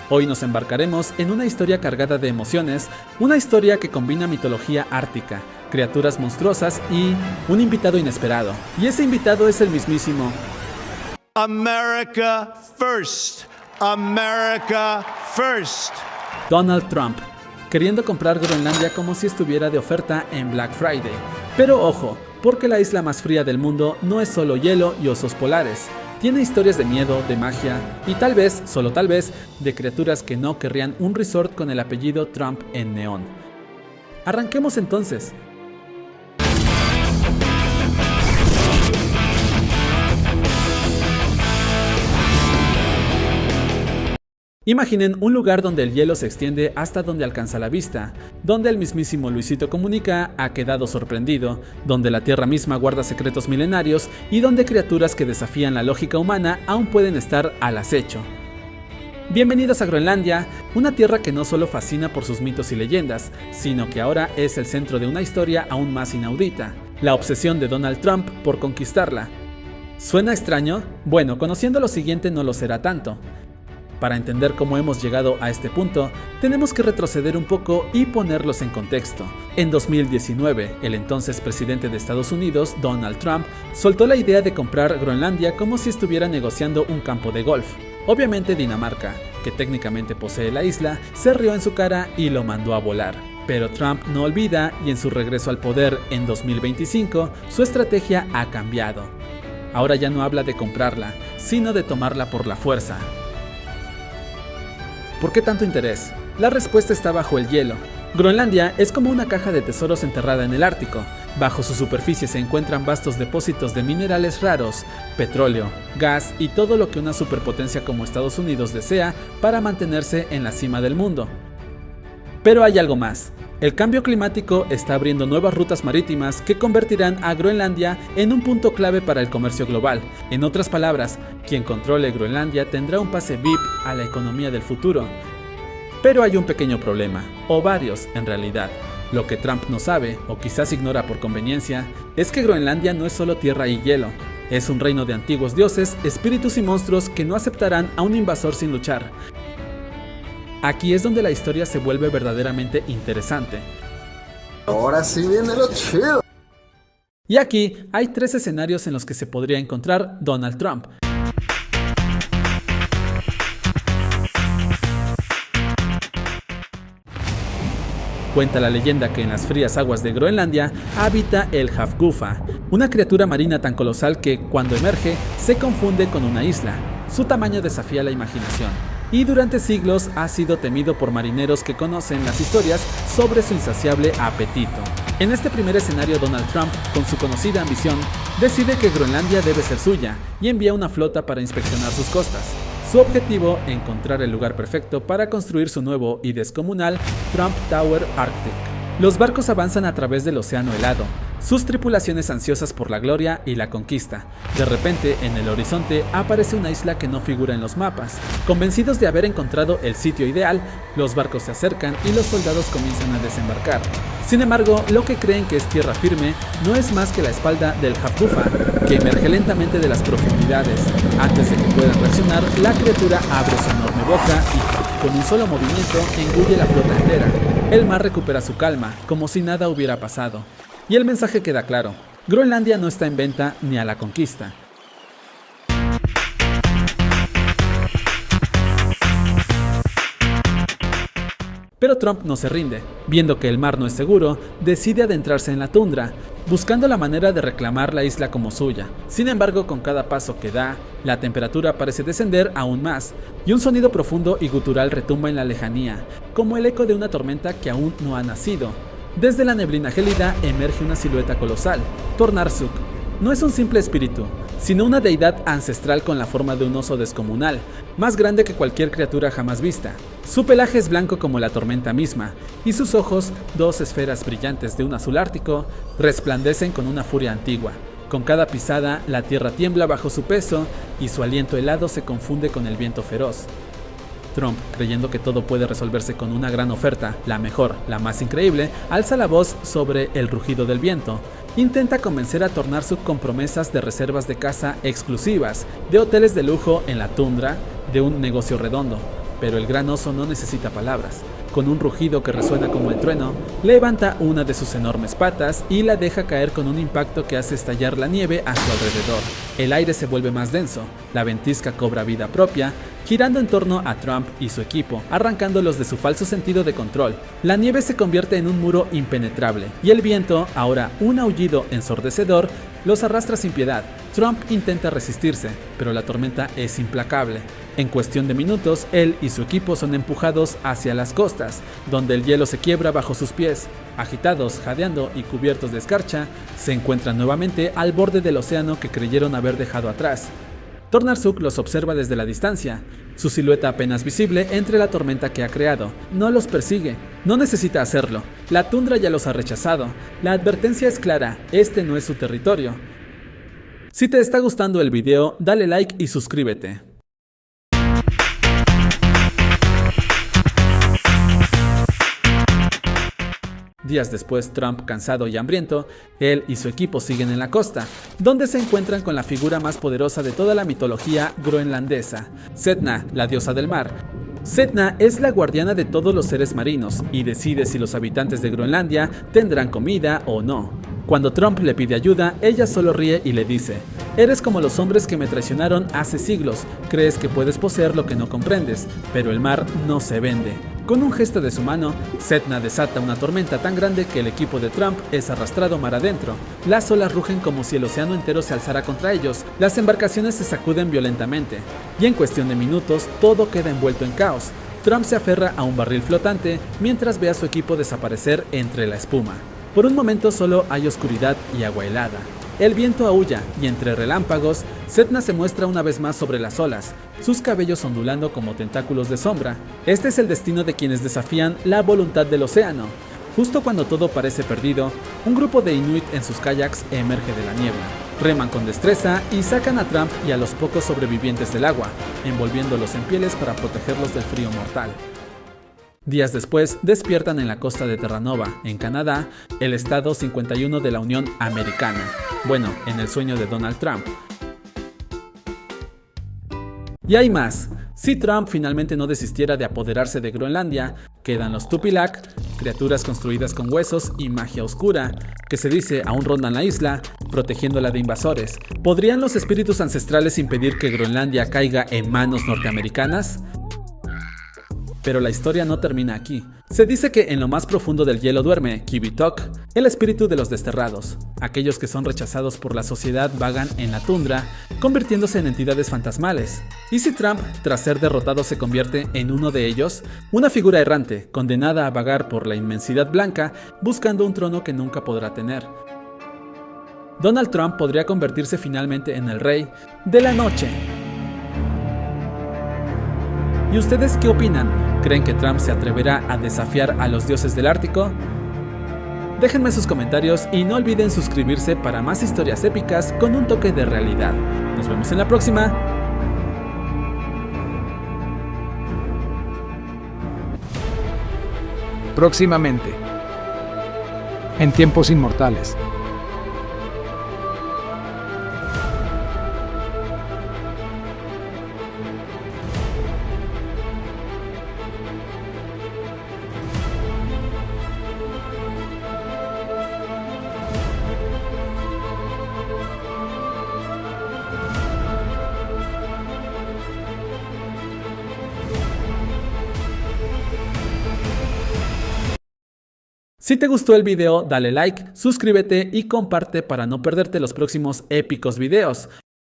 Hoy nos embarcaremos en una historia cargada de emociones, una historia que combina mitología ártica, criaturas monstruosas y un invitado inesperado. Y ese invitado es el mismísimo America First. America First. Donald Trump, queriendo comprar Groenlandia como si estuviera de oferta en Black Friday. Pero ojo, porque la isla más fría del mundo no es solo hielo y osos polares. Tiene historias de miedo, de magia y tal vez, solo tal vez, de criaturas que no querrían un resort con el apellido Trump en neón. Arranquemos entonces. Imaginen un lugar donde el hielo se extiende hasta donde alcanza la vista, donde el mismísimo Luisito Comunica ha quedado sorprendido, donde la tierra misma guarda secretos milenarios y donde criaturas que desafían la lógica humana aún pueden estar al acecho. Bienvenidos a Groenlandia, una tierra que no solo fascina por sus mitos y leyendas, sino que ahora es el centro de una historia aún más inaudita, la obsesión de Donald Trump por conquistarla. ¿Suena extraño? Bueno, conociendo lo siguiente no lo será tanto. Para entender cómo hemos llegado a este punto, tenemos que retroceder un poco y ponerlos en contexto. En 2019, el entonces presidente de Estados Unidos, Donald Trump, soltó la idea de comprar Groenlandia como si estuviera negociando un campo de golf. Obviamente Dinamarca, que técnicamente posee la isla, se rió en su cara y lo mandó a volar. Pero Trump no olvida y en su regreso al poder en 2025, su estrategia ha cambiado. Ahora ya no habla de comprarla, sino de tomarla por la fuerza. ¿Por qué tanto interés? La respuesta está bajo el hielo. Groenlandia es como una caja de tesoros enterrada en el Ártico. Bajo su superficie se encuentran vastos depósitos de minerales raros, petróleo, gas y todo lo que una superpotencia como Estados Unidos desea para mantenerse en la cima del mundo. Pero hay algo más. El cambio climático está abriendo nuevas rutas marítimas que convertirán a Groenlandia en un punto clave para el comercio global. En otras palabras, quien controle Groenlandia tendrá un pase VIP a la economía del futuro. Pero hay un pequeño problema, o varios en realidad. Lo que Trump no sabe, o quizás ignora por conveniencia, es que Groenlandia no es solo tierra y hielo. Es un reino de antiguos dioses, espíritus y monstruos que no aceptarán a un invasor sin luchar. Aquí es donde la historia se vuelve verdaderamente interesante. Ahora sí viene lo chido. Y aquí hay 3 escenarios en los que se podría encontrar Donald Trump. Cuenta la leyenda que en las frías aguas de Groenlandia habita el Hafgufa, una criatura marina tan colosal que, cuando emerge, se confunde con una isla. Su tamaño desafía la imaginación. Y durante siglos ha sido temido por marineros que conocen las historias sobre su insaciable apetito. En este primer escenario, Donald Trump, con su conocida ambición, decide que Groenlandia debe ser suya y envía una flota para inspeccionar sus costas. Su objetivo, encontrar el lugar perfecto para construir su nuevo y descomunal Trump Tower Arctic. Los barcos avanzan a través del océano helado, sus tripulaciones ansiosas por la gloria y la conquista. De repente, en el horizonte aparece una isla que no figura en los mapas. Convencidos de haber encontrado el sitio ideal, los barcos se acercan y los soldados comienzan a desembarcar. Sin embargo, lo que creen que es tierra firme no es más que la espalda del Hafgufa, que emerge lentamente de las profundidades. Antes de que puedan reaccionar, la criatura abre su enorme boca y, con un solo movimiento, engulle la flota entera. El mar recupera su calma, como si nada hubiera pasado. Y el mensaje queda claro: Groenlandia no está en venta ni a la conquista. Pero Trump no se rinde. Viendo que el mar no es seguro, decide adentrarse en la tundra, buscando la manera de reclamar la isla como suya. Sin embargo, con cada paso que da, la temperatura parece descender aún más, y un sonido profundo y gutural retumba en la lejanía, como el eco de una tormenta que aún no ha nacido. Desde la neblina gélida emerge una silueta colosal, Tornarsuk. No es un simple espíritu, sino una deidad ancestral con la forma de un oso descomunal, más grande que cualquier criatura jamás vista. Su pelaje es blanco como la tormenta misma, y sus ojos, 2 esferas brillantes de un azul ártico, resplandecen con una furia antigua. Con cada pisada, la tierra tiembla bajo su peso, y su aliento helado se confunde con el viento feroz. Trump, creyendo que todo puede resolverse con una gran oferta, la mejor, la más increíble, alza la voz sobre el rugido del viento. Intenta convencer a Tornarsuk con promesas de reservas de caza exclusivas, de hoteles de lujo en la tundra, de un negocio redondo. pero el gran oso no necesita palabras. Con un rugido que resuena como el trueno, levanta una de sus enormes patas y la deja caer con un impacto que hace estallar la nieve a su alrededor. El aire se vuelve más denso, la ventisca cobra vida propia, girando en torno a Trump y su equipo, arrancándolos de su falso sentido de control. La nieve se convierte en un muro impenetrable, y el viento, ahora un aullido ensordecedor, los arrastra sin piedad. Trump intenta resistirse, pero la tormenta es implacable. En cuestión de minutos, él y su equipo son empujados hacia las costas, donde el hielo se quiebra bajo sus pies. Agitados, jadeando y cubiertos de escarcha, se encuentran nuevamente al borde del océano que creyeron haber dejado atrás. Tornarsuk los observa desde la distancia, su silueta apenas visible entre la tormenta que ha creado. No los persigue, no necesita hacerlo. La tundra ya los ha rechazado. La advertencia es clara, este no es su territorio. Si te está gustando el video, dale like y suscríbete. Días después, Trump, cansado y hambriento, él y su equipo siguen en la costa, donde se encuentran con la figura más poderosa de toda la mitología groenlandesa, Sedna, la diosa del mar. Sedna es la guardiana de todos los seres marinos y decide si los habitantes de Groenlandia tendrán comida o no. Cuando Trump le pide ayuda, ella solo ríe y le dice: «Eres como los hombres que me traicionaron hace siglos, crees que puedes poseer lo que no comprendes, pero el mar no se vende». Con un gesto de su mano, Sedna desata una tormenta tan grande que el equipo de Trump es arrastrado mar adentro. Las olas rugen como si el océano entero se alzara contra ellos, las embarcaciones se sacuden violentamente, y en cuestión de minutos todo queda envuelto en caos. Trump se aferra a un barril flotante mientras ve a su equipo desaparecer entre la espuma. Por un momento solo hay oscuridad y agua helada. El viento aúlla y entre relámpagos, Sedna se muestra una vez más sobre las olas, sus cabellos ondulando como tentáculos de sombra. Este es el destino de quienes desafían la voluntad del océano. Justo cuando todo parece perdido, un grupo de inuit en sus kayaks emerge de la niebla. Reman con destreza y sacan a Trump y a los pocos sobrevivientes del agua, envolviéndolos en pieles para protegerlos del frío mortal. Días después, despiertan en la costa de Terranova, en Canadá, el estado 51 de la Unión Americana. Bueno, en el sueño de Donald Trump. Y hay más. Si Trump finalmente no desistiera de apoderarse de Groenlandia, quedan los Tupilak, criaturas construidas con huesos y magia oscura, que se dice aún rondan la isla, protegiéndola de invasores. ¿Podrían los espíritus ancestrales impedir que Groenlandia caiga en manos norteamericanas? Pero la historia no termina aquí. Se dice que en lo más profundo del hielo duerme Qvitok, el espíritu de los desterrados. Aquellos que son rechazados por la sociedad vagan en la tundra, convirtiéndose en entidades fantasmales. ¿Y si Trump, tras ser derrotado, se convierte en uno de ellos? Una figura errante, condenada a vagar por la inmensidad blanca, buscando un trono que nunca podrá tener. Donald Trump podría convertirse finalmente en el rey de la noche. ¿Y ustedes qué opinan? ¿Creen que Trump se atreverá a desafiar a los dioses del Ártico? Déjenme sus comentarios y no olviden suscribirse para más historias épicas con un toque de realidad. Nos vemos en la próxima. Próximamente, en Tiempos Inmortales. Si te gustó el video, dale like, suscríbete y comparte para no perderte los próximos épicos videos.